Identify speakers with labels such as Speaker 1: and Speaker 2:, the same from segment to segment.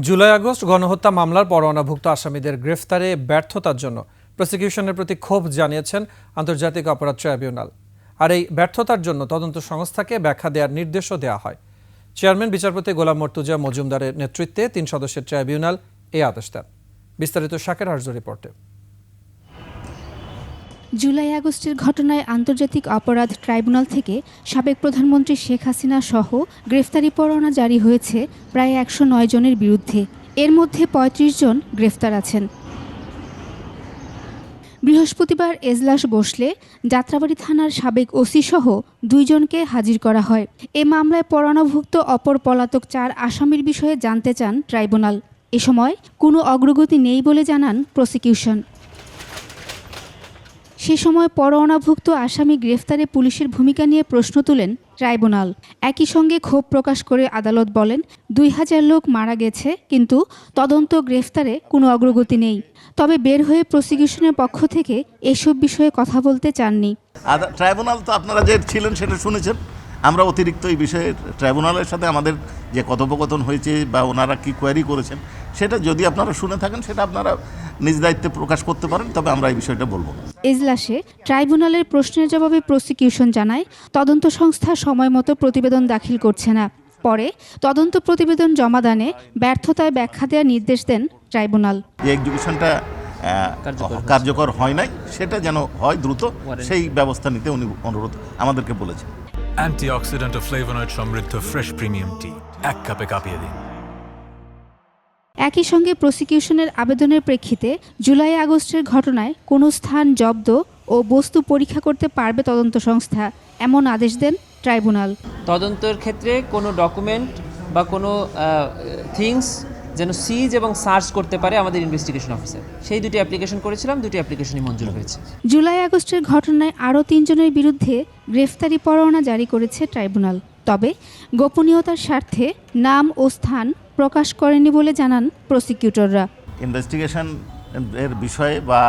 Speaker 1: July August গণহত্যা মামলার পরোয়ানাভুক্ত আসামিদের গ্রেফতারে ব্যর্থতার জন্য প্রসিকিউশনের প্রতি ক্ষোভ জানিয়েছেন আন্তর্জাতিক অপরাধ ট্রাইব্যুনাল। আর এই ব্যর্থতার জন্য তদন্ত সংস্থাকে ব্যাখ্যা দেওয়ার নির্দেশও দেওয়া হয়। চেয়ারম্যান বিচারপতি গোলাম মর্তুজা মজুমদারের নেতৃত্বে ৩ সদস্যের ট্রাইব্যুনাল এই আদেশ দেন। বিস্তারিত শাকের আরজু রিপোর্টে।
Speaker 2: জুলাই আগস্টের ঘটনায় আন্তর্জাতিক অপরাধ ট্রাইব্যুনাল থেকে সাবেক প্রধানমন্ত্রী শেখ হাসিনা সহ গ্রেফতারি পরোয়ানা জারি হয়েছে প্রায় ১০৯ জনের বিরুদ্ধে। এর মধ্যে ৩৫ জন গ্রেফতার আছেন। বৃহস্পতিবার এজলাস বসলে যাত্রাবাড়ী থানার সাবেক ওসি সহ ২ জনকে হাজির করা হয়। এ মামলায় পরোয়ানাভুক্ত অপর পলাতক ৪ আসামির বিষয়ে জানতে চান ট্রাইব্যুনাল। এ সময় কোনো অগ্রগতি নেই বলে জানান প্রসিকিউশন। সে সময় পরোয়ানাভুক্ত আসামি গ্রেফতারে পুলিশের ভূমিকা নিয়ে প্রশ্ন তুলেন ট্রাইব্যুনাল। একই সঙ্গে ক্ষোভ প্রকাশ করে আদালত বলেন, ২,০০০ লোক মারা গেছে, কিন্তু তদন্ত গ্রেফতারে কোনো অগ্রগতি নেই। তবে বের হয়ে প্রসিকিউশনের পক্ষ থেকে এসব বিষয়ে কথা বলতে চাননি।
Speaker 3: ট্রাইব্যুনাল তো আপনারা যে ছিলেন সেটা শুনেছেন। আমরা অতিরিক্ত এই বিষয়ে ট্রাইব্যুনালের সাথে আমাদের যে কথোপকথন হয়েছে বা ওনারা কি কোয়ারি করেছেন সেটা যদি আপনারা শুনে থাকেন সেটা আপনারা নিজ দায়িত্বে প্রকাশ করতে পারেন, তবে আমরা এই বিষয়টা বলবো।
Speaker 2: এজলাসে ট্রাইব্যুনালের প্রশ্নের জবাবে প্রসিকিউশন জানায়, তদন্ত সংস্থা সময়মতো প্রতিবেদন দাখিল করছে না। পরে তদন্ত প্রতিবেদন জমাদানে ব্যর্থতায় ব্যাখ্যা দেওয়ার নির্দেশ দেন ট্রাইব্যুনাল।
Speaker 3: যে এক্সিকিউশনটা কার্যকর হয় নাই সেটা যেন হয় দ্রুত, সেই ব্যবস্থা নিতে উনি অনুরোধ আমাদেরকে বলেছেন।
Speaker 4: অ্যান্টিঅক্সিডেন্ট ও ফ্লেভোনয়েড সমৃদ্ধ ফ্রেশ প্রিমিয়াম টি 1 কাপে কাঁপিয়ে দিন।
Speaker 2: একই সঙ্গে প্রসিকিউশনের আবেদনের প্রেক্ষিতে জুলাই আগস্টের ঘটনায় কোনো স্থান জব্দ ও বস্তু পরীক্ষা করতে পারবে তদন্ত সংস্থা, এমন আদেশ দেন ট্রাইব্যুনাল।
Speaker 5: তদন্তের ক্ষেত্রে কোনো ডকুমেন্ট বা কোনো থিংস যেন সিজ এবং সার্চ করতে পারে আমাদের ইনভেস্টিগেশন অফিসার, সেই দুটি অ্যাপ্লিকেশন করেছিলাম, দুটি অ্যাপ্লিকেশনই মঞ্জুর হয়েছে।
Speaker 2: জুলাই আগস্টের ঘটনায় আরও ৩ জনের বিরুদ্ধে গ্রেফতারি পরোয়ানা জারি করেছে ট্রাইব্যুনাল। তবে গোপনীয়তার স্বার্থে নাম ও স্থান প্রকাশ করেনি বলে জানান প্রসিকিউটররা।
Speaker 3: ইনভেস্টিগেশন এর বিষয়ে বা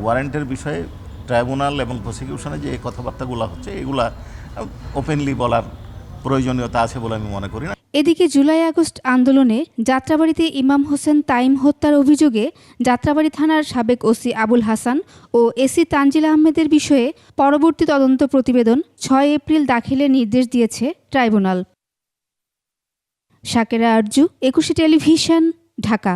Speaker 3: ওয়ারেন্টের বিষয়ে ট্রাইব্যুনাল এবং প্রসিকিউশনে যে কথাবার্তাগুলো হচ্ছে এগুলা ওপেনলি বলার প্রয়োজনীয়তা আছে বলে আমি মনে করি না।
Speaker 2: এদিকে জুলাই আগস্ট আন্দোলনে যাত্রাবাড়ীতে ইমাম হোসেন তাইম হত্যার অভিযোগে যাত্রাবাড়ী থানার সাবেক ওসি আবুল হাসান ও এসি তানজিল আহমেদের বিষয়ে পরবর্তী তদন্ত প্রতিবেদন ৬ এপ্রিল দাখিলের নির্দেশ দিয়েছে ট্রাইব্যুনাল। শাকেরা আরজু, ২১ টেলিভিশন, ঢাকা।